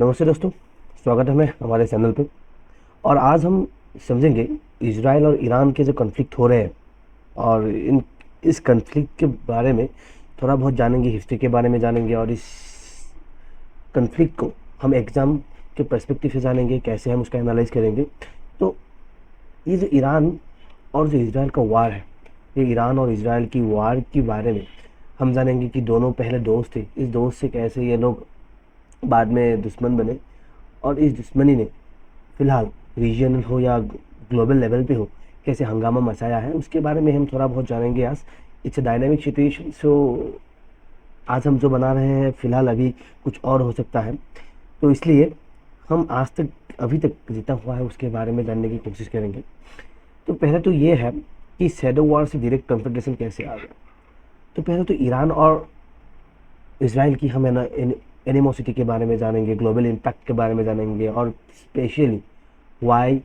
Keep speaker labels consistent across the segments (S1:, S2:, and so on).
S1: नमस्ते दोस्तों, स्वागत है मैं हमारे चैनल पे। और आज हम समझेंगे इजराइल और ईरान के जो कॉन्फ्लिक्ट हो रहे हैं और इस कॉन्फ्लिक्ट के बारे में थोड़ा बहुत जानेंगे, हिस्ट्री के बारे में जानेंगे। और इस कॉन्फ्लिक्ट को हम एग्ज़ाम के पर्सपेक्टिव से जानेंगे, कैसे हम उसका एनालाइज करेंगे। तो ये जो ईरान और जो इजराइल का वार है, ये ईरान और इजराइल की वार के बारे में हम जानेंगे कि दोनों पहले दोस्त थे, इस दोस्त से कैसे ये लोग बाद में दुश्मन बने और इस दुश्मनी ने फ़िलहाल रीजनल हो या ग्लोबल लेवल पे हो कैसे हंगामा मचाया है, उसके बारे में हम थोड़ा बहुत जानेंगे आज। इट्स अ डायनामिक सिचुएशन, सो आज हम जो बना रहे हैं फ़िलहाल अभी कुछ और हो सकता है। तो इसलिए हम आज तक अभी तक जितना हुआ है उसके बारे में जानने की कोशिश करेंगे। तो पहले तो ये है कि शैडो वॉर से डायरेक्ट कन्फ्रंटेशन कैसे आ गया। तो पहले तो ईरान और इसराइल की हम एनिमोसिटी के बारे में जानेंगे, ग्लोबल इम्पैक्ट के बारे में जानेंगे और स्पेशली वाई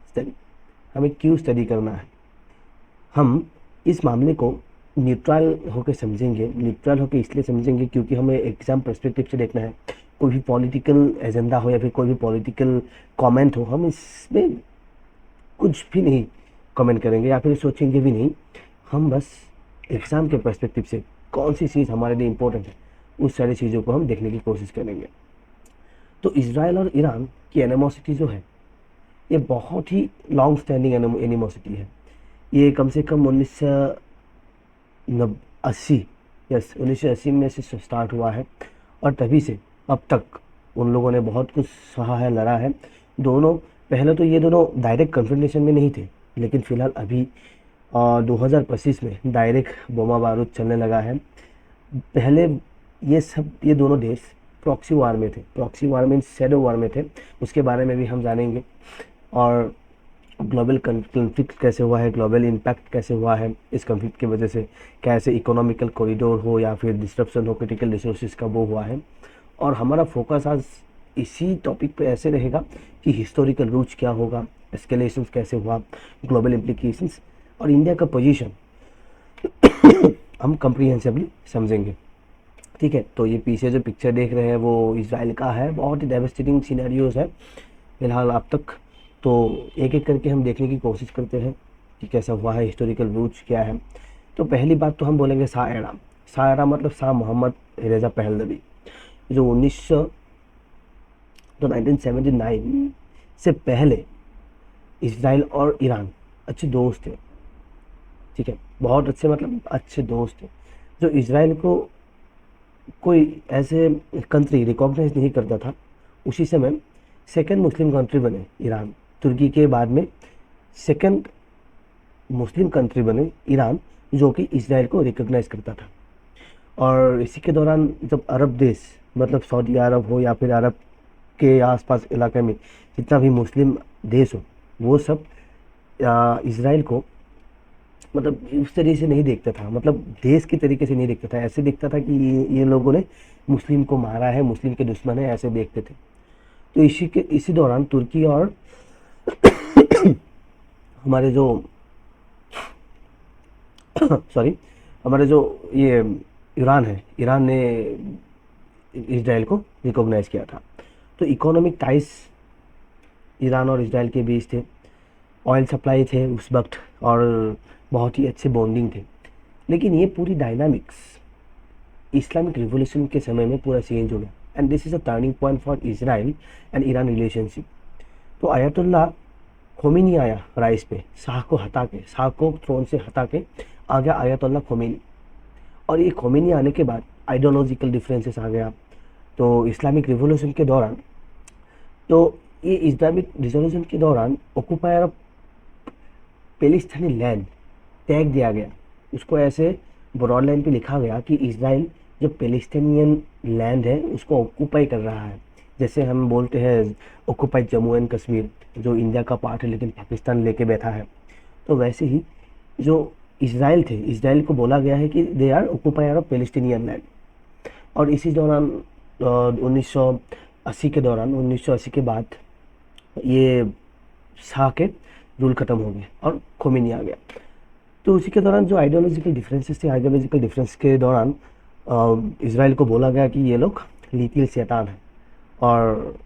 S1: स्टडी, हमें क्यों स्टडी करना है। हम इस मामले को न्यूट्रल होकर समझेंगे। न्यूट्रल होकर इसलिए समझेंगे क्योंकि हमें एग्ज़ाम पर्सपेक्टिव से देखना है। कोई भी पॉलिटिकल एजेंडा हो या फिर कोई भी पॉलिटिकल कमेंट हो, हम इसमें कुछ भी नहीं कमेंट करेंगे या फिर सोचेंगे भी नहीं। हम बस एग्ज़ाम के पर्सपेक्टिव से कौन सी चीज़ हमारे लिए इम्पोर्टेंट है, उस सारी चीज़ों को हम देखने की कोशिश करेंगे। तो इजराइल और ईरान की एनिमोसिटी जो है, ये बहुत ही लॉन्ग स्टैंडिंग एनिमोसिटी है। ये कम से कम 1980 1980 में से स्टार्ट हुआ है और तभी से अब तक उन लोगों ने बहुत कुछ सहा है, लड़ा है। दोनों पहले तो ये दोनों डायरेक्ट कन्फ्रंटेशन में नहीं थे, लेकिन फ़िलहाल अभी 2025 में डायरेक्ट बोमा बारूद चलने लगा है। पहले ये दोनों देश प्रॉक्सी वार में थे, प्रॉक्सी वार में शैडो वार में थे, उसके बारे में भी हम जानेंगे। और ग्लोबल कॉन्फ्लिक्ट कैसे हुआ है, ग्लोबल इम्पैक्ट कैसे हुआ है इस कॉन्फ्लिक्ट की वजह से, कैसे इकोनॉमिकल कॉरिडोर हो या फिर डिस्ट्रप्शन हो क्रिटिकल रिसोर्सेज का वो हुआ है। और हमारा फोकस आज इसी टॉपिक पे ऐसे रहेगा कि हिस्टोरिकल रूट्स क्या होगा, एस्केलेशंस कैसे हुआ, ग्लोबल इम्प्लीकेशंस और इंडिया का पोजीशन हम कम्प्रीहेंसिवली समझेंगे। ठीक है, तो ये पीछे जो पिक्चर देख रहे हैं वो इजराइल का है। बहुत ही डेवस्टेटिंग सिनेरियोज है फिलहाल अब तक। तो एक एक करके हम देखने की कोशिश करते हैं कि कैसा हुआ है, हिस्टोरिकल रूट्स क्या है। तो पहली बात तो हम बोलेंगे शाह एराम। शाह एराम मतलब शाह मोहम्मद रेजा पहलवी, जो 1979 से पहले इजराइल और ईरान अच्छे दोस्त थे। ठीक है, बहुत अच्छे, मतलब अच्छे दोस्त थे। जो इजराइल को कोई ऐसे कंट्री रिकॉग्नाइज नहीं करता था, उसी समय सेकंड मुस्लिम कंट्री बने ईरान। तुर्की के बाद में सेकंड मुस्लिम कंट्री बने ईरान, जो कि इजराइल को रिकॉग्नाइज करता था। और इसी के दौरान जब अरब देश, मतलब सऊदी अरब हो या फिर अरब के आसपास इलाके में जितना भी मुस्लिम देश हो, वो सब इजराइल को मतलब उस तरीके से नहीं देखता था, मतलब देश के तरीके से नहीं देखता था। ऐसे देखता था कि ये लोगों ने मुस्लिम को मारा है, मुस्लिम के दुश्मन है, ऐसे देखते थे। तो इसी दौरान तुर्की और हमारे जो सॉरी हमारे जो ये ईरान है, ईरान ने इजराइल को रिकॉग्नाइज किया था। तो इकोनॉमिक टाइज ईरान और इजराइल के बीच थे, ऑयल सप्लाई थे उस वक्त और बहुत ही अच्छे बॉन्डिंग थे। लेकिन ये पूरी डायनामिक्स इस्लामिक रिवॉल्यूशन के समय में पूरा चेंज हो गया and this is a turning point for Israel and Iran relationship. तो आयतुल्लाह खोमेनी आया राइस पे, शाह को थ्रोन से हटा के आ गया आयतुल्लाह खोमेनी। और ये खोमेनी आने के बाद आइडियोलॉजिकल डिफरेंसेस आ गया। तो इस्लामिक रिवॉल्यूशन के दौरान, तो ये इस्लामिक रिवॉल्यूशन के दौरान ऑक्यूपायर ऑफ पैलेस्टाइनी लैंड टैग दिया गया। उसको ऐसे ब्रॉड लाइन पे लिखा गया कि इजराइल जो पैलेस्टाइनियन लैंड है उसको ऑक्यूपाई कर रहा है। जैसे हम बोलते हैं ऑक्यूपाइड जम्मू एंड कश्मीर, जो इंडिया का पार्ट है लेकिन पाकिस्तान लेके बैठा है। तो वैसे ही जो इजराइल थे, इजराइल को बोला गया है कि they are occupier of Palestinian land. और इसी दौरान 1980 के दौरान, 1980 के बाद ये शाह के रूल ख़त्म हो गए और खोमेनी आ गया। तो उसी के दौरान जो आइडियोलॉजिकल डिफरेंसेस थे, के दौरान इजराइल को बोला गया कि ये लोग लिटिल शैतान है। और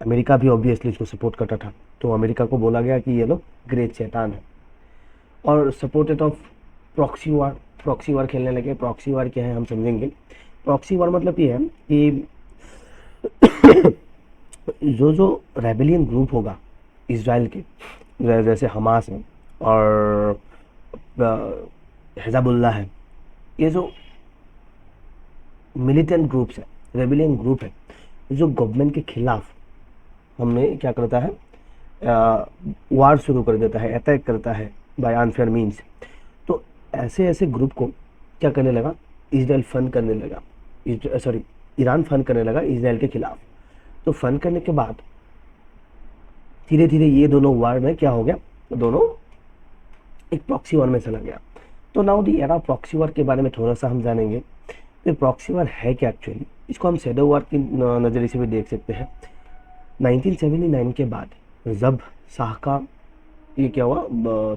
S1: अमेरिका भी ऑब्वियसली इसको सपोर्ट करता था। तो अमेरिका को बोला गया कि ये लोग ग्रेट शैतान है, और supported of proxy war. Proxy वार खेलने लगे। प्रॉक्सी वार क्या है हम समझेंगे। प्रॉक्सी वार मतलब ये है कि जो रेबेलियन ग्रुप होगा इसराइल के, जैसे हमास है और हिजबुल्लाह है, ये जो मिलिटेंट ग्रुप्स है, रेबेलियन ग्रुप है, जो गवर्नमेंट के खिलाफ हमें क्या करता है, वार शुरू कर देता है, अटैक करता है बाय अनफेयर मीन्स। तो ऐसे ऐसे ग्रुप को क्या करने लगा, इसराइल फंड करने लगा, सॉरी ईरान फंड करने लगा इसराइल के खिलाफ। तो फंड करने के बाद धीरे धीरे ये दोनों वार में क्या हो गया, दोनों एक प्रॉक्सी वार में चला गया। तो नाउ दी एरा प्रॉक्सी वार के बारे में थोड़ा सा हम जानेंगे। फिर प्रॉक्सी वार है क्या एक्चुअली, इसको हम शैडो वार की नज़रिए से भी देख सकते हैं। 1979 के बाद जब शाह का ये क्या हुआ,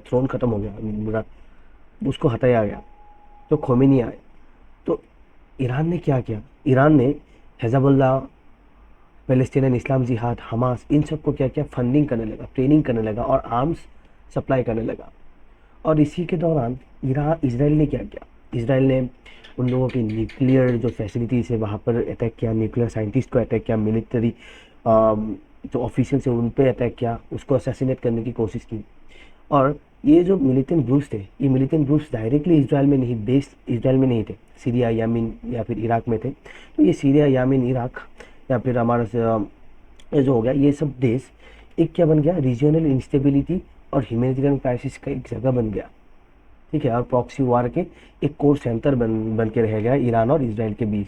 S1: थ्रोन ख़त्म हो गया, उसको हटाया गया, तो खोमेनी आए। तो ईरान ने क्या किया, ईरान ने हिजबुल्लाह, पैलेस्टीनियन इस्लाम जिहाद, हमास, इन सब को क्या किया, फंडिंग करने लगा, ट्रेनिंग करने लगा और आर्म्स सप्लाई करने लगा। और इसी के दौरान इसराइल ने क्या किया, इसराइल ने उन लोगों की न्यूक्लियर जो फैसिलिटीज़ है वहाँ पर अटैक किया, न्यूक्लियर साइंटिस्ट को अटैक किया, मिलिट्री जो ऑफिशियल्स है उन पे अटैक किया, उसको असैसिनेट करने की कोशिश की। और ये जो मिलिटेंट ग्रुप्स थे, ये मिलिटेंट ग्रुप्स डायरेक्टली इसराइल में नहीं, बेस्ड इसराइल में नहीं थे, सीरिया, यमन या फिर इराक में थे। तो ये सीरिया, यमन, इराक या फिर हमारा ये जो हो गया, ये सब देश एक क्या बन गया, रीजनल इंस्टेबिलिटी और ह्यूमैनिटेरियन क्राइसिस का एक जगह बन गया। ठीक है, और प्रॉक्सी वार के एक कोर सेंटर बन के रह गया ईरान और इसराइल के बीच,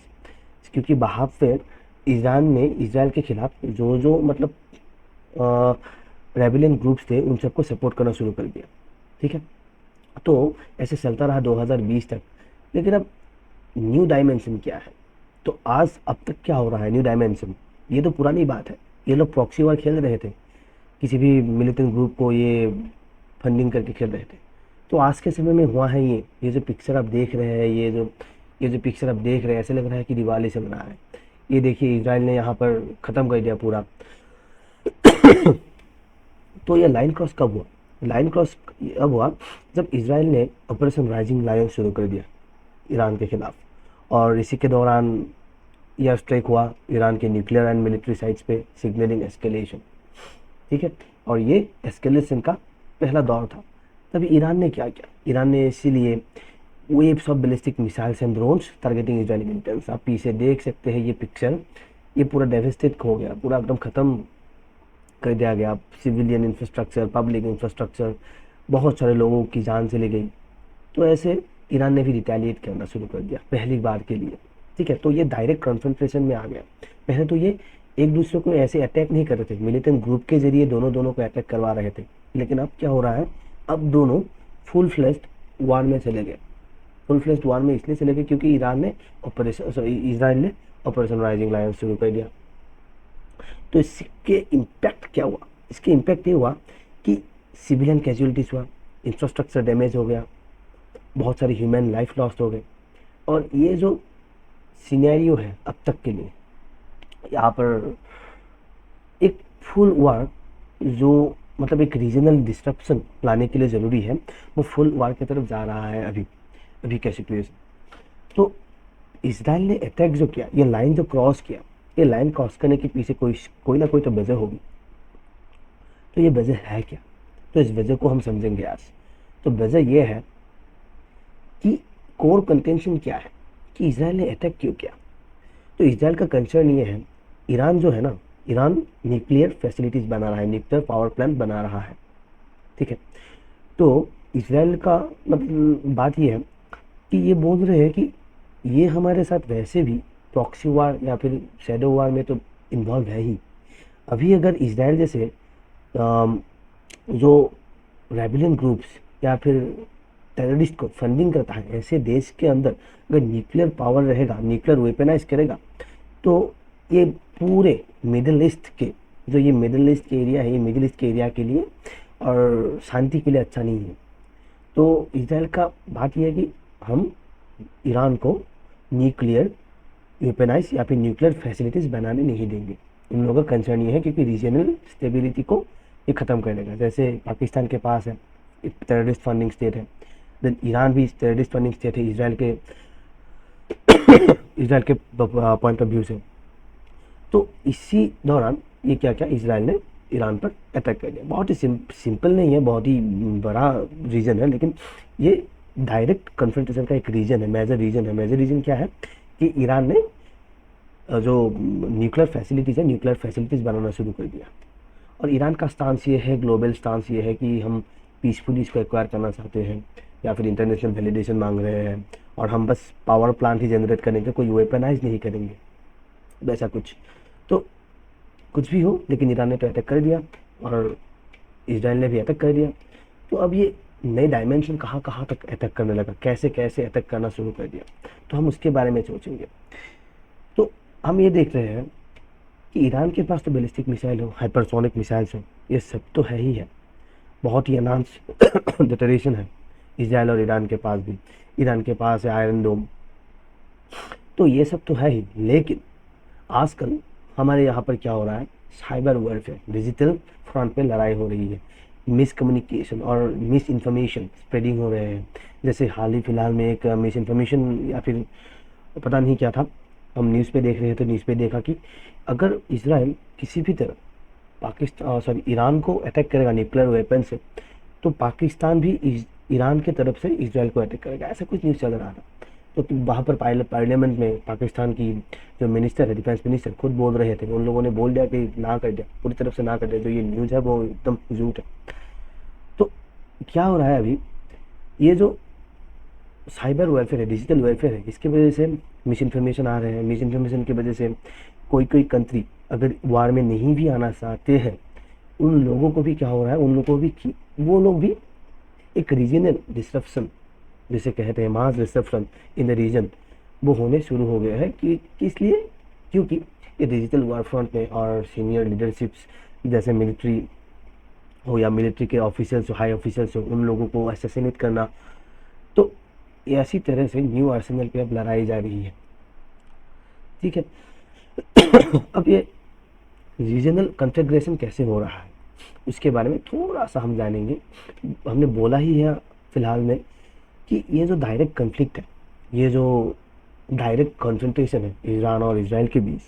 S1: क्योंकि वहाँ पर ईरान ने इसराइल के खिलाफ जो मतलब रेबेलियन ग्रुप्स थे उन सबको सपोर्ट करना शुरू कर दिया। ठीक है, तो ऐसे चलता रहा 2020 तक। लेकिन अब न्यू डायमेंशन क्या है, तो आज अब तक क्या हो रहा है न्यू डायमेंशन, ये तो पुरानी बात है। ये लोग प्रॉक्सी वार खेल रहे थे, किसी भी मिलिटेंट ग्रुप को ये फंडिंग करके खेल रहे थे। तो आज के समय में हुआ है ये जो पिक्चर आप देख रहे हैं, ये जो पिक्चर आप देख रहे हैं, ऐसे लग रहा है कि दिवाली से बना है। ये देखिए, इसराइल ने यहाँ पर ख़त्म कर दिया पूरा। तो ये लाइन क्रॉस कब हुआ, लाइन क्रॉस अब हुआ जब इसराइल ने ऑपरेशन राइजिंग लायन शुरू कर दिया ईरान के खिलाफ। और इसी के दौरान यह स्ट्राइक हुआ ईरान के न्यूक्लियर एंड मिलिट्री साइट्स पे, सिग्नलिंग एस्केलेशन। ठीक है, और ये एस्केलेशन का पहला दौर था। तभी ईरान ने क्या किया, ईरान ने इसीलिए waves of ballistic missiles and drones targeting Israeli militants. आप पीछे देख सकते हैं ये पिक्चर, ये पूरा डेवेस्टेट हो गया, पूरा एकदम ख़त्म कर दिया गया। सिविलियन इंफ्रास्ट्रक्चर, पब्लिक इंफ्रास्ट्रक्चर, बहुत सारे लोगों की जान चली गई। तो ऐसे ईरान ने भी रिटेलिएट करना शुरू कर दिया पहली बार के लिए। ठीक है, तो ये डायरेक्ट कन्फ्रंटेशन में आ गया। पहले तो ये एक दूसरे को ऐसे अटैक नहीं कर रहे थे, मिलिटेंट ग्रुप के जरिए दोनों को अटैक करवा रहे थे। लेकिन अब क्या हो रहा है, अब दोनों फुल फ्लेश्ड वार में चले गए। फुल फ्लेश्ड वार में इसलिए चले गए क्योंकि इसराइल ने ऑपरेशन राइजिंग लायन शुरू कर दिया। तो इसके इम्पैक्ट क्या हुआ, इसके इम्पैक्ट ये हुआ कि सिविलियन कैजुअलिटीज़ हुआ, इंफ्रास्ट्रक्चर डैमेज हो गया, बहुत सारी ह्यूमन लाइफ लॉस्ट हो गए। और ये जो सिनेरियो है अब तक के लिए, यहाँ पर एक फुल वार जो मतलब एक रीजनल डिस्ट्रप्शन लाने के लिए ज़रूरी है, वो फुल वार की तरफ जा रहा है अभी का सिचुएशन। तो इसराइल ने अटैक जो किया, ये लाइन जो क्रॉस किया, ये लाइन क्रॉस करने के पीछे कोई ना कोई तो वजह होगी। तो ये वजह है क्या, तो इस वजह को हम समझेंगे आज। तो वजह ये है कि कोर कंटेंशन क्या है, कि इसराइल ने अटैक क्यों किया। तो इसराइल का कंसर्न ये है, ईरान जो है ना, ईरान न्यूक्लियर फैसिलिटीज़ बना रहा है, न्यूक्लियर पावर प्लांट बना रहा है। ठीक है, तो इसराइल का मतलब बात ये है कि ये बोल रहे हैं कि ये हमारे साथ वैसे भी प्रॉक्सी वार या फिर शैडो वार में तो इन्वॉल्व है ही। अभी अगर इसराइल जैसे जो रेबेलियन ग्रुप्स या फिर टेररिस्ट को फंडिंग करता है, ऐसे देश के अंदर अगर न्यूक्लियर पावर रहेगा, न्यूक्लियर वेपनाइज करेगा, तो ये पूरे मिडिल ईस्ट के जो ये मिडिल ईस्ट के एरिया है, ये मिडिल ईस्ट के एरिया के लिए और शांति के लिए अच्छा नहीं है। तो इसराइल का बात यह है कि हम ईरान को न्यूक्लियर वेपनाइज या फिर न्यूक्लियर फैसिलिटीज़ बनाने नहीं देंगे। उन लोगों का कंसर्न ये है क्योंकि रीजनल स्टेबिलिटी को ये ख़त्म करने का। जैसे पाकिस्तान के पास है, टेररिस्ट फंडिंग स्टेट है, देन ईरान भी टेररिस्ट फंडिंग स्टेट है इसराइल के पॉइंट ऑफ व्यू से। तो इसी दौरान ये क्या क्या इसराइल ने ईरान पर अटैक कर दिया। बहुत ही सिंपल नहीं है, बहुत ही बड़ा रीजन है, लेकिन ये डायरेक्ट कन्फ्रंटेशन का एक रीजन है, मेजर रीजन है। मेजर रीजन क्या है कि ईरान ने जो न्यूक्लियर फैसिलिटीज़ है, न्यूक्लियर फैसिलिटीज़ बनाना शुरू कर दिया। और ईरान का स्टांस ये है, ग्लोबल स्टांस ये है कि हम पीसफुली इसको एक्वायर करना चाहते हैं या फिर इंटरनेशनल वैलिडेशन मांग रहे हैं, और हम बस पावर प्लांट ही जनरेट करेंगे, कोई वेपनाइज नहीं करेंगे, वैसा कुछ। तो कुछ भी हो, लेकिन ईरान ने तो अटैक कर दिया और इसराइल ने भी अटैक कर दिया। तो अब ये नए डायमेंशन कहाँ कहाँ तक अटैक करने लगा, कैसे कैसे अटैक करना शुरू कर दिया, तो हम उसके बारे में सोचेंगे। तो हम ये देख रहे हैं कि ईरान के पास तो बैलिस्टिक मिसाइल हो, हाइपरसोनिक मिसाइल्स हो, ये सब तो है ही है, बहुत ही एनहांस डिटरेशन है इसराइल और ईरान के पास भी। ईरान के पास है आयरन डोम, तो ये सब तो है ही। लेकिन आजकल हमारे यहाँ पर क्या हो रहा है, साइबर वॉरफेयर, डिजिटल फ्रंट पे लड़ाई हो रही है, मिस कम्युनिकेशन और मिस इन्फॉर्मेशन स्प्रेडिंग हो रहे हैं। जैसे हाल ही फिलहाल में एक मिस इन्फॉर्मेशन या फिर पता नहीं क्या था, हम न्यूज़ पे देख रहे थे, न्यूज़ पे देखा कि अगर इसराइल किसी भी तरह पाकिस्तान सॉरी ईरान को अटैक करेगा न्यूक्लियर वेपन से, तो पाकिस्तान भी ईरान के तरफ से इसराइल को अटैक करेगा, ऐसा कुछ न्यूज़ चल रहा था। तो वहाँ पर पार्लियामेंट में पाकिस्तान की जो मिनिस्टर है, डिफेंस मिनिस्टर, खुद बोल रहे थे, उन लोगों ने बोल दिया कि ना कर दिया, पूरी तरफ से ना कर दिया, जो ये न्यूज़ है वो एकदम झूठ है। तो क्या हो रहा है अभी, ये जो साइबर वेलफेयर है, डिजिटल वेलफेयर है, इसकी वजह से मिस इन्फॉर्मेशन आ रहे हैं। मिस इन्फॉर्मेशन की वजह से कोई कोई कंट्री अगर वार में नहीं भी आना चाहते हैं, उन लोगों को भी क्या हो रहा है, उन लोगों को भी वो लोग भी एक रीजनल डिस्ट्रप्शन जिसे कहते हैं, मास डिस्ट्रप्शन इन द रीजन, वो होने शुरू हो गया है। कि इसलिए क्योंकि ये डिजिटल वार फ्रंट में और सीनियर लीडरशिप्स जैसे मिलिट्री हो या मिलिट्री के ऑफिसर्स हो, हाई ऑफिसर्स हो, उन लोगों को असैसिनेट करना, तो ऐसी तरह से न्यू आर्सेनल पे अब लड़ाई जा रही है। ठीक है। अब ये रीजनल कॉन्फ़िगरेशन कैसे हो रहा है, उसके बारे में थोड़ा सा हम जानेंगे। हमने बोला ही है फिलहाल में कि ये जो डायरेक्ट कन्फ्लिक्ट है, ये जो डायरेक्ट कॉन्फ्रंटेशन है ईरान और इसराइल के बीच,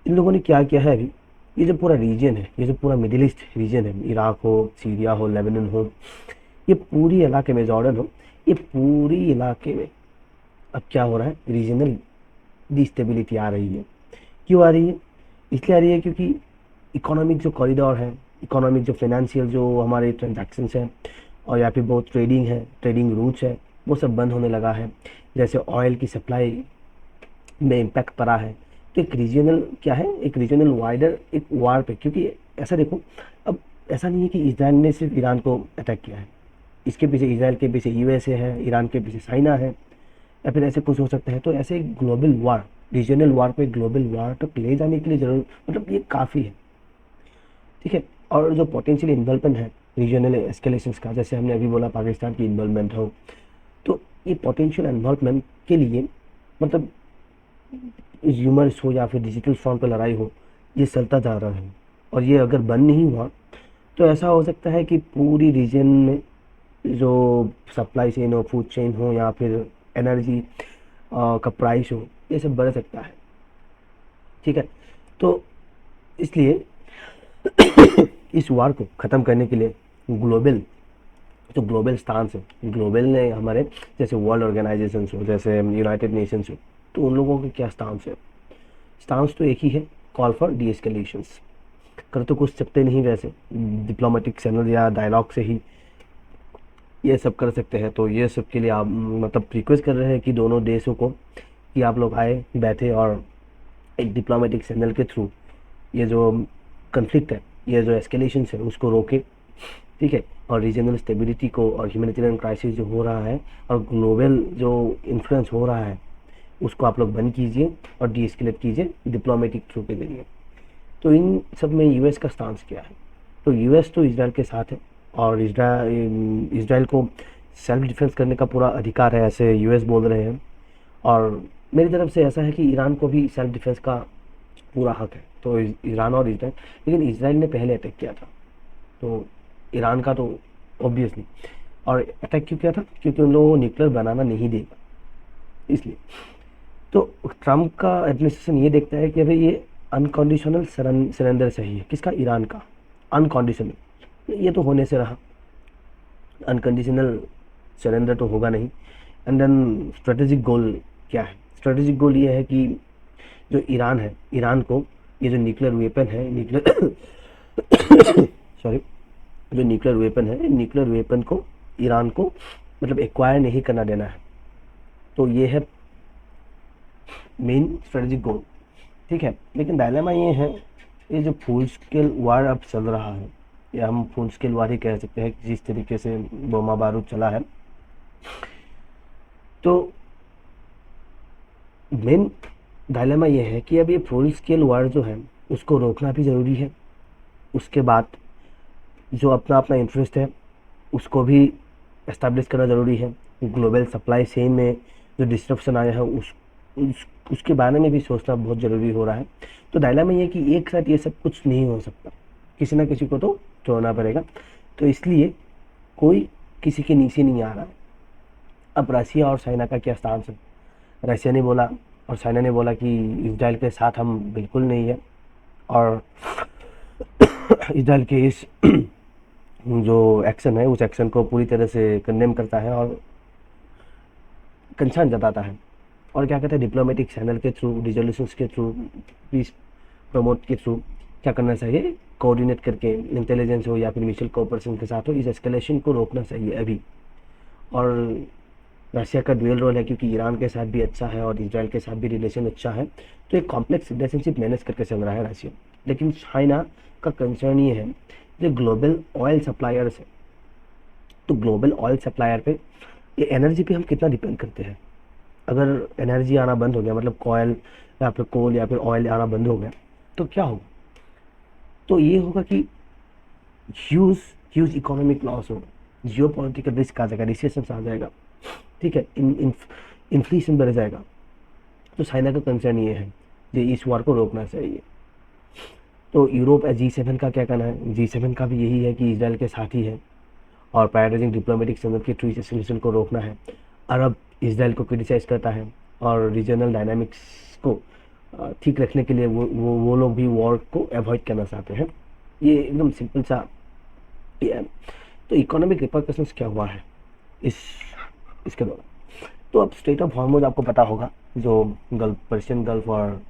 S1: इन लोगों ने क्या किया है अभी, ये जो पूरा रीजन है, ये जो पूरा मिडिल ईस्ट रीजन है, इराक हो, सीरिया हो, लेबनान हो, ये पूरी इलाके में, जॉर्डन हो, ये पूरी इलाके में अब क्या हो रहा है, रीजनल डिस्टेबिलिटी आ रही है। क्यों आ रही है? इसलिए आ रही है क्योंकि इकोनॉमिक जो कॉरिडोर है, इकोनॉमिक जो फाइनेंशियल जो हमारे ट्रांजैक्शंस हैं, और या फिर बहुत ट्रेडिंग है, ट्रेडिंग रूट्स है, वो सब बंद होने लगा है। जैसे ऑयल की सप्लाई में इम्पैक्ट पड़ा है। तो एक रीजनल क्या है, एक रीजनल वाइडर एक वार पे, क्योंकि ऐसा देखो, अब ऐसा नहीं है कि इसराइल ने सिर्फ ईरान को अटैक किया है, इसके पीछे इसराइल के पीछे यूएसए है, ईरान के पीछे चाइना है, या फिर ऐसे कुछ हो सकता है। तो ऐसे ग्लोबल वार, रीजनल वार को एक ग्लोबल वार तक ले जाने के लिए जरूर, मतलब ये काफ़ी है। ठीक है। और जो पोटेंशियल इन्वॉल्वमेंट है रीजनल एस्केलेशंस का, जैसे हमने अभी बोला पाकिस्तान की इन्वॉल्वमेंट हो, तो ये पोटेंशियल इन्वॉल्वमेंट के लिए मतलब ह्यूमर्स हो या फिर डिजिटल फ्रंट पर लड़ाई हो, ये चलता जा रहा है। और ये अगर बंद नहीं हुआ तो ऐसा हो सकता है कि पूरी रीजन में जो सप्लाई चेन हो, फूड चेन हो, या फिर एनर्जी का प्राइस हो, ये सब बढ़ सकता है। ठीक है। तो इसलिए इस वार को ख़त्म करने के लिए ग्लोबल जो ग्लोबल स्टांस है, ग्लोबल ने हमारे जैसे वर्ल्ड ऑर्गेनाइजेशंस हो, जैसे यूनाइटेड नेशंस हो, तो उन लोगों का क्या स्टांस है? स्टांस तो एक ही है, कॉल फॉर डी एस्केलेशंस। कर तो कुछ सकते नहीं, वैसे डिप्लोमेटिक चैनल या डायलॉग से ही ये सब कर सकते हैं। तो ये सब के लिए आप मतलब रिक्वेस्ट कर रहे हैं कि दोनों देशों को कि आप लोग आए, बैठे और एक डिप्लोमेटिक चैनल के थ्रू ये जो कन्फ्लिक्ट है, ये जो एस्केलेशन है, उसको रोके। ठीक है। और रीजनल स्टेबिलिटी को और ह्यूमैनिटेरियन क्राइसिस जो हो रहा है और ग्लोबल जो इन्फ्लुएंस हो रहा है, उसको आप लोग बंद कीजिए और डी एस्केलेट कीजिए डिप्लोमेटिक थ्रू के जरिए। तो इन सब में यूएस का स्टांस क्या है? तो यूएस तो इसराइल के साथ है, और इसराइल को सेल्फ डिफेंस करने का पूरा अधिकार है, ऐसे यूएस बोल रहे हैं। और मेरी तरफ से ऐसा है कि ईरान को भी सेल्फ डिफेंस का पूरा हक है। तो ईरान और इसराइल, लेकिन इसराइल ने पहले अटैक किया था, तो ईरान का तो ऑब्वियसली। और अटैक क्यों किया था? क्योंकि उन लोगों को न्यूक्लियर बनाना नहीं देगा, इसलिए। तो ट्रम्प का एडमिनिस्ट्रेशन ये देखता है कि भाई ये अनकंडीशनल सरेंडर चाहिए, किसका? ईरान का। अनकंडीशनल, ये तो होने से रहा, अनकंडीशनल सरेंडर तो होगा नहीं। एंड देन स्ट्रेटेजिक गोल क्या है? स्ट्रेटेजिक गोल ये है कि जो ईरान है, ईरान को ये जो न्यूक्लियर वेपन है, न्यूक्लियर सॉरी, जो न्यूक्लियर वेपन है, न्यूक्लियर वेपन को ईरान को मतलब एक्वायर नहीं करना देना है। तो ये है मेन स्ट्रेटेजिक गोल, ठीक है। लेकिन डायलेमा ये है, ये जो फुल स्केल वार अब चल रहा है, या हम फुल स्केल वार ही कह सकते हैं, जिस तरीके से बोमा बारूद चला है, तो मेन डायलेमा ये है कि अब ये फुल स्केल वार जो है उसको रोकना भी ज़रूरी है। उसके बाद जो अपना अपना इंटरेस्ट है उसको भी एस्टैब्लिश करना ज़रूरी है। ग्लोबल सप्लाई चेन में जो डिस्ट्रप्शन आया है उसके बारे में भी सोचना बहुत ज़रूरी हो रहा है। तो डायलेमा ये है कि एक साथ ये सब कुछ नहीं हो सकता, किसी ना किसी को तो छोड़ना पड़ेगा। तो इसलिए कोई किसी के नीचे नहीं आ रहा है। अब रसिया और चाइना का क्या स्टांस है? रसिया ने बोला और चाइना ने बोला कि इसराइल के साथ हम बिल्कुल नहीं है, और इसराइल के इस जो एक्शन है उस एक्शन को पूरी तरह से कंडेम करता है और कंसर्न जताता है। और क्या कहते हैं, डिप्लोमेटिक चैनल के थ्रू, रिजोल्यूशंस के थ्रू, पीस प्रमोट के थ्रू क्या करना चाहिए? कोऑर्डिनेट करके, इंटेलिजेंस हो या फिर म्यूचुअल कोऑपरेशन के साथ हो, इस एस्केलेशन को रोकना चाहिए अभी। और रशिया का ड्यूअल रोल है, क्योंकि ईरान के साथ भी अच्छा है और इसराइल के साथ भी रिलेशन अच्छा है, तो एक कॉम्प्लेक्स रिलेशनशिप मैनेज करके चल रहा है रशिया। लेकिन चाइना का कंसर्न ये है, जो ग्लोबल ऑयल सप्लायर्स है, तो ग्लोबल ऑयल सप्लायर पे, ये एनर्जी पे हम कितना डिपेंड करते हैं। अगर एनर्जी आना बंद हो गया, मतलब कोयल या फिर कोल या फिर ऑयल आना बंद हो गया, तो क्या होगा? तो ये होगा कि ह्यूज ह्यूज इकोनॉमिक लॉस होगा, जियो पॉलिटिकल रिस्क आ जाएगा, रिसेशन आ जाएगा, ठीक है, इन्फ्लेशन बढ़ जाएगा। तो चाइना का कंसर्न ये है, जो इस वार को रोकना चाहिए। तो यूरोप G7 का क्या कहना है? G7 का भी यही है कि इसराइल के साथ ही है और प्रायोरिटाइजिंग डिप्लोमेटिक चैनल के थ्रू एस्केलेशन को रोकना है। अरब इसराइल को क्रिटिसाइज करता है और रीजनल डायनामिक्स को ठीक रखने के लिए वो लोग भी वॉर को अवॉइड करना चाहते हैं। ये एकदम सिंपल सा ये है। तो इकोनॉमिक रिपरकशंस क्या हुआ है इसके दौरान? तो अब स्ट्रेट ऑफ हॉर्मुज आपको पता होगा, जो गल्फ, पर्शियन गल्फ और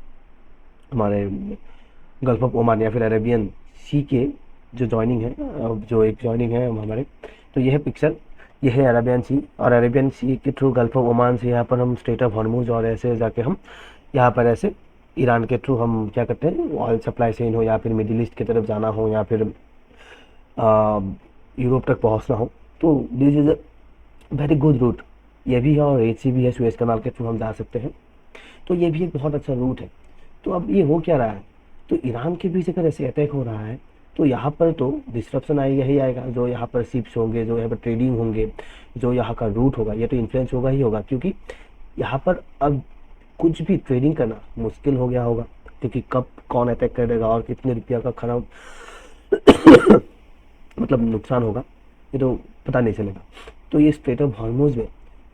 S1: हमारे गल्फ ऑफ ओमान या फिर अरेबियन सी के जो जॉइनिंग है, जो एक जॉइनिंग है हमारे, तो यह है पिक्चर, यह है अरेबियन सी, और अरेबियन सी के थ्रू गल्फ ऑफ ओमान से यहाँ पर हम स्ट्रेट ऑफ हॉर्मुज और ऐसे जाके हम यहाँ पर ऐसे ईरान के थ्रू हम क्या करते हैं, ऑयल सप्लाई चेन हो या फिर मिडिल ईस्ट की तरफ जाना हो या फिर यूरोप तक पहुँचना हो, तो this is a very good route. ये भी है और रेड सी भी है, सुएज कनाल के थ्रू हम जा सकते हैं, तो ये भी एक बहुत अच्छा रूट है। तो अब ये हो क्या रहा है, तो ईरान के बीच अगर ऐसे अटैक हो रहा है तो यहाँ पर तो डिस्ट्रप्शन आएगा ही आएगा। जो यहाँ पर शिप्स होंगे, जो यहाँ पर ट्रेडिंग होंगे, जो यहाँ का रूट होगा, ये तो इन्फ्लुएंस होगा ही होगा, क्योंकि यहाँ पर अब कुछ भी ट्रेडिंग करना मुश्किल हो गया होगा, क्योंकि कब कौन अटैक करेगा और कितने रुपया का खराब मतलब नुकसान होगा, ये तो पता नहीं चलेगा। तो ये स्ट्रेट ऑफ हॉर्मुज में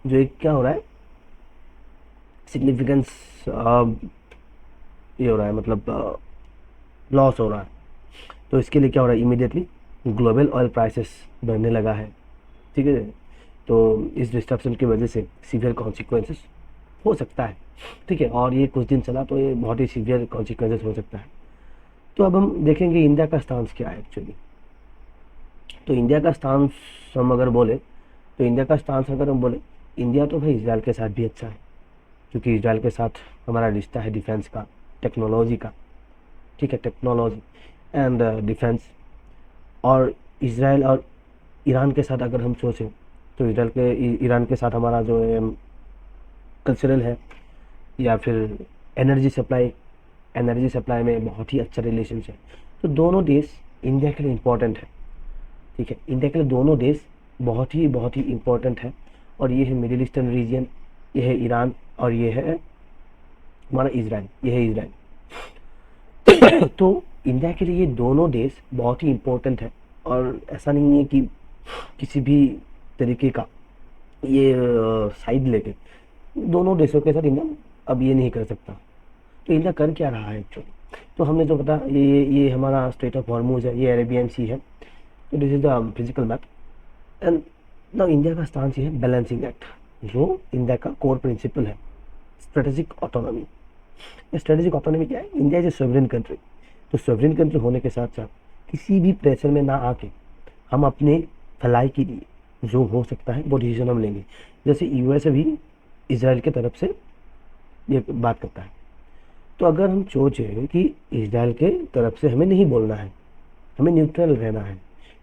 S1: जो एक क्या हो रहा है, सिग्निफिकेंस ये हो रहा है, मतलब लॉस हो रहा है। तो इसके लिए क्या हो रहा है, इमीडिएटली ग्लोबल ऑयल प्राइसेस बढ़ने लगा है, ठीक है। तो इस डिस्ट्रप्शन की वजह से सीवियर कॉन्सिक्वेंसेस हो सकता है, ठीक है, और ये कुछ दिन चला तो ये बहुत ही सीवियर कॉन्सिक्वेंसेस हो सकता है। तो अब हम देखेंगे इंडिया का स्टांस क्या है एक्चुअली। तो इंडिया का स्टांस हम अगर बोले, तो इंडिया का स्टांस अगर हम बोले, इंडिया तो भाई इसराइल के साथ भी अच्छा है, क्योंकि इसराइल के साथ हमारा रिश्ता है डिफेंस का, टेक्नोलॉजी का, ठीक है, टेक्नोलॉजी एंड डिफेंस। और इसराइल और ईरान के साथ अगर हम सोचें, तो ईरान के साथ हमारा जो कल्चरल है या फिर एनर्जी सप्लाई में बहुत ही अच्छा रिलेशन है। तो दोनों देश इंडिया के लिए इम्पोर्टेंट है, ठीक है, इंडिया के लिए दोनों देश बहुत ही इम्पोर्टेंट है। और ये है मिडिल ईस्टर्न रीजन, ये है ईरान और ये है हमारा इसराइल, ये है इसराइल। तो इंडिया के लिए ये दोनों देश बहुत ही इम्पोर्टेंट है, और ऐसा नहीं है कि किसी भी तरीके का ये साइड लेके दोनों देशों के साथ इंडिया अब ये नहीं कर सकता। तो इंडिया कर क्या रहा है एक्चुअली? तो हमने जो पता, ये हमारा स्ट्रेट ऑफ हॉर्मूज है, ये अरेबियन सी है। तो this is the physical map. And now India का स्टांस ये है बैलेंसिंग एक्ट, जो इंडिया का कोर प्रिंसिपल है, स्ट्रेटेजिक ऑटोनॉमी। स्ट्रेटेजिक ऑटोनॉमी क्या है? India is a sovereign country. तो सोवरेन कंट्री होने के साथ साथ किसी भी प्रेशर में ना आके हम अपने भलाई के लिए जो हो सकता है वो डिसीजन हम लेंगे। जैसे यूएस भी इसराइल की तरफ से ये बात करता है, तो अगर हम सोचें कि इसराइल के तरफ से हमें नहीं बोलना है, हमें न्यूट्रल रहना है,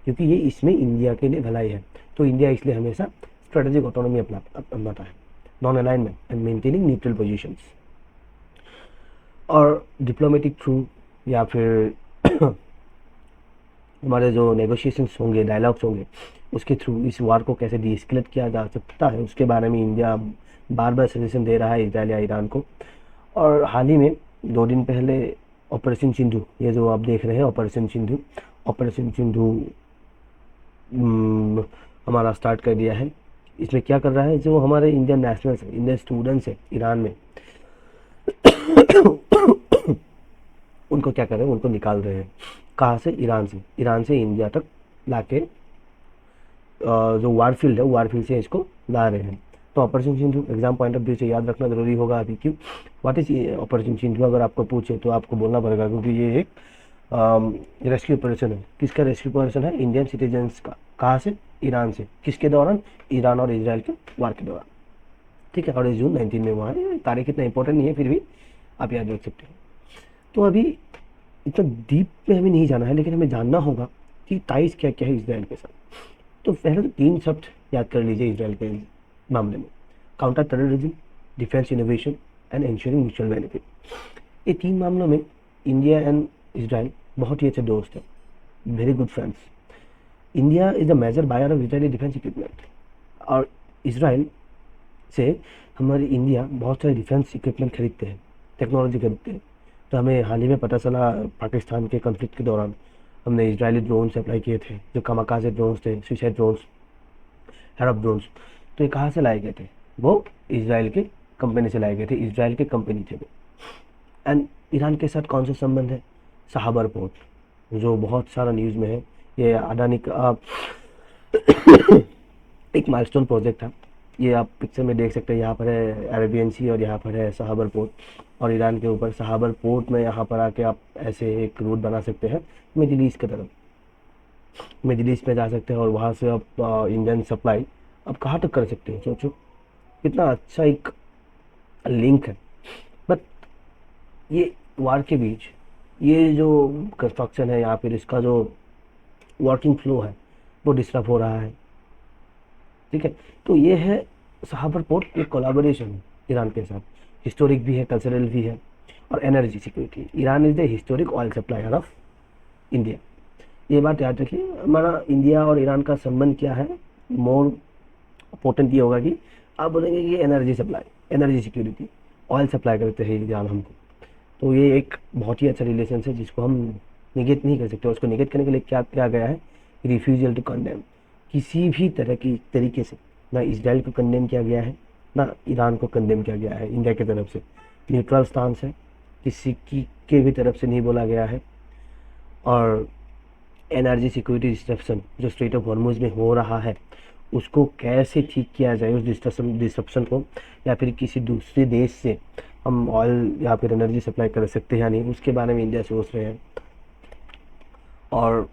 S1: क्योंकि ये इसमें इंडिया के लिए भलाई है, तो इंडिया इसलिए हमेशा स्ट्रेटेजिक ऑटोनॉमी अपनाता है, non alignment and maintaining neutral positions. और डिप्लोमेटिक थ्रू या फिर हमारे जो नेगोशिएशंस होंगे, डायलॉग्स होंगे, उसके थ्रू इस वार को कैसे डीएस्केलेट किया जा सकता है, उसके बारे में इंडिया बार बार सजेशन दे रहा है इजराइल या ईरान को। और हाल ही में 2 दिन पहले ऑपरेशन सिंधु, ये जो आप देख रहे हैं ऑपरेशन सिंधु हमारा स्टार्ट कर दिया है। इसमें क्या कर रहा है, जो हमारे इंडियन नेशनल्स है, इंडियन स्टूडेंट्स है ईरान में, उनको क्या कर रहे हैं, उनको निकाल रहे हैं। कहाँ से? ईरान से इंडिया तक लाके जो वारफील्ड है, वारफील्ड से इसको ला रहे हैं। तो operation Sindhu exam point of view से याद रखना जरूरी होगा अभी। क्यों? What is operation Sindhu? अगर आपको पूछे तो आपको बोलना पड़ेगा, क्योंकि ये एक रेस्क्यू ऑपरेशन है। किसका रेस्क्यू ऑपरेशन है? इंडियन सिटीजन्स का। कहाँ से? ईरान से। किसके दौरान? ईरान और इसराइल के वार के दौरान। ठीक है, और इस जून 19 में हुआ है। तारीख इतना इंपॉर्टेंट नहीं है, फिर भी आप याद रख सकते हैं। तो अभी इतना डीप में हमें नहीं जाना है, लेकिन हमें जानना होगा कि टाइज क्या क्या है इसराइल के साथ। तो पहले तो 3 शब्द याद कर लीजिए इसराइल के मामले में: counter terrorism, defence innovation and ensuring mutual benefit. ये 3 मामलों में इंडिया एंड इसराइल बहुत ही अच्छे दोस्त हैं, very good friends. India is the major buyer of Israeli defence equipment, और इसराइल से हमारी इंडिया बहुत सारे डिफेंस इक्विपमेंट खरीदते हैं, टेक्नोलॉजी खरीदते हैं। तो हमें हाल ही में पता चला, पाकिस्तान के कन्फ्लिक्ट के दौरान हमने इजरायली ड्रोन अप्लाई किए थे, जो कामाकाजे ड्रोन्स थे, सुसाइड ड्रोन्स, हैरप ड्रोन्स। तो ये कहाँ से लाए गए थे? वो इसराइल के कंपनी से लाए गए थे, इसराइल के कंपनी थे वो। एंड ईरान के साथ कौन सा संबंध है? सहाबर पोर्ट, जो बहुत सारा न्यूज़ में है। ये अडानी का एक माइलस्टोन प्रोजेक्ट था। ये आप पिक्चर में देख सकते हैं, यहाँ पर है अरेबियन सी और यहाँ पर है सहाबर पोर्ट, और ईरान के ऊपर सहाबर पोर्ट में यहाँ पर आके आप ऐसे एक रूट बना सकते हैं मिडिल ईस्ट की तरफ। मिडिल ईस्ट में जा सकते हैं और वहाँ से आप इंडियन सप्लाई आप कहाँ तक कर सकते हैं। सोचो कितना अच्छा एक लिंक है। बट ये वार के बीच ये जो कंस्ट्रक्शन है या फिर इसका जो वर्किंग फ्लो है वो डिस्टर्ब हो रहा है। ठीक है, तो ये है सहाबर पोर्ट, एक कोलाबोरेशन है ईरान के साथ, हिस्टोरिक भी है, कल्चरल भी है, और energy security. Iran is the historic oil supplier of India. ये बात याद रखिए, हमारा इंडिया और ईरान का संबंध क्या है, मोर इम्पोर्टेंट ये होगा कि आप बोलेंगे कि energy supply, energy security, oil supply करते हैं ईरान हमको। तो ये एक बहुत ही अच्छा रिलेशन है जिसको हम निगेट नहीं कर सकते। उसको निगेट करने के लिए क्या किया गया है? Refusal to condemn. किसी भी तरह की तरीके से ना इसराइल को कंडेम किया गया है, ना ईरान को कंडेम किया गया है इंडिया की तरफ से। न्यूट्रल स्टांस है, किसी की के भी तरफ से नहीं बोला गया है। और एनर्जी सिक्योरिटी डिस्ट्रप्शन जो स्ट्रेट ऑफ हॉर्मुज में हो रहा है, उसको कैसे ठीक किया जाए, उस डिस्ट्रप्शन को, या फिर किसी दूसरे देश से हम ऑयल या फिर एनर्जी सप्लाई कर सकते हैं या नहीं, उसके बारे में इंडिया सोच रहे हैं। और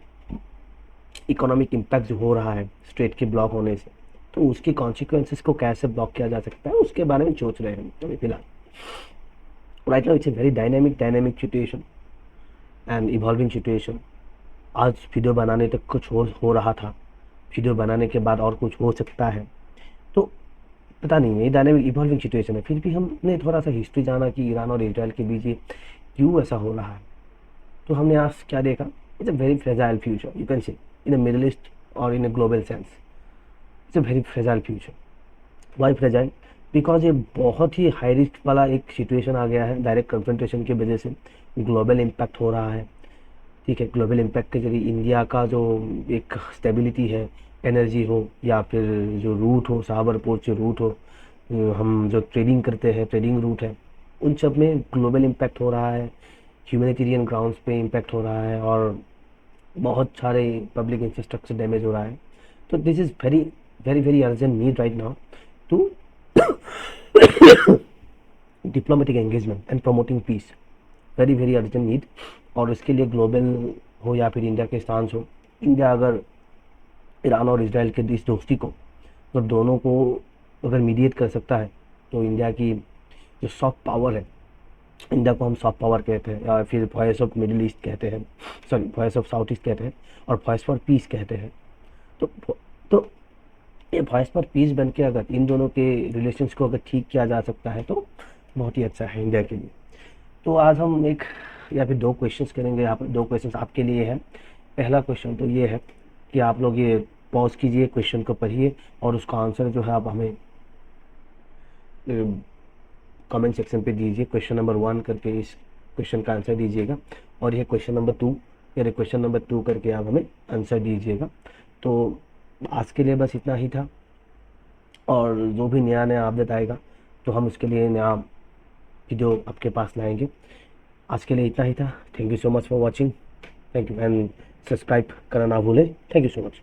S1: इकोनॉमिक इम्पैक्ट जो हो रहा है स्ट्रेट के ब्लॉक होने से, तो उसके कॉन्सिक्वेंसेस को कैसे ब्लॉक किया जा सकता है, उसके बारे में सोच रहे हैं अभी फिलहाल। Right now it's a very dynamic situation and evolving situation. आज वीडियो बनाने तक कुछ हो रहा था, वीडियो बनाने के बाद और कुछ हो सकता है। तो पता नहीं है, ये डायनेमिक इवॉल्विंग सिचुएशन है। फिर भी हमने थोड़ा सा हिस्ट्री जाना कि ईरान और इसराइल के बीच ये क्यों ऐसा हो रहा है। तो हमने आज क्या देखा? It's a very fragile future, you can say in a Middle East और in a global sense. It's a very fragile future. Why fragile? Because ये बहुत ही हाई रिस्क वाला एक सिचुएशन आ गया है डायरेक्ट कन्फ्रंटेशन की वजह से। ग्लोबल इम्पैक्ट हो रहा है, ठीक है। ग्लोबल इम्पैक्ट के जरिए इंडिया का जो एक स्टेबिलिटी है, एनर्जी हो या फिर जो रूट हो, साबर पोर्ट जो रूट हो, हम जो ट्रेडिंग करते हैं, ट्रेडिंग रूट है, उन सब में ग्लोबल इम्पैक्ट हो रहा है, ह्यूमैनिटेरियन ग्राउंड्स पे इम्पैक्ट हो रहा है, और बहुत सारे पब्लिक इंफ्रास्ट्रक्चर डैमेज हो रहा है। तो this is very very very urgent need right now to diplomatic engagement and promoting peace, very very urgent need. और इसके लिए ग्लोबल हो या फिर इंडिया के स्टांस हो, इंडिया अगर ईरान और इसराइल के इस दोस्ती को, अगर दोनों को अगर मीडिएट कर सकता है, तो इंडिया की जो सॉफ्ट पावर है, इंडिया को हम सॉफ्ट पावर कहते हैं या फिर वॉइस ऑफ मिडिल ईस्ट कहते हैं, sorry voice of south east कहते हैं, और वॉइस फॉर पीस कहते हैं। तो तो ये वॉइस फॉर पीस बन के अगर इन दोनों के रिलेशंस को अगर ठीक किया जा सकता है तो बहुत ही अच्छा है इंडिया के लिए। तो आज हम एक या फिर दो क्वेश्चंस करेंगे। यहाँ पर दो क्वेश्चंस आपके लिए हैं। पहला क्वेश्चन तो ये है कि आप लोग ये पॉज कीजिए, क्वेश्चन को पढ़िए और उसका आंसर जो है आप हमें कमेंट सेक्शन पे दीजिए। क्वेश्चन नंबर 1 करके इस क्वेश्चन का आंसर दीजिएगा, और ये क्वेश्चन नंबर 2 या क्वेश्चन नंबर 2 करके आप हमें आंसर दीजिएगा। तो आज के लिए बस इतना ही था, और जो भी नया नया अपडेट आएगा तो हम उसके लिए नया वीडियो आपके पास लाएंगे। आज के लिए इतना ही था। Thank you so much for watching. Thank you, and subscribe करना ना भूलें। Thank you so much.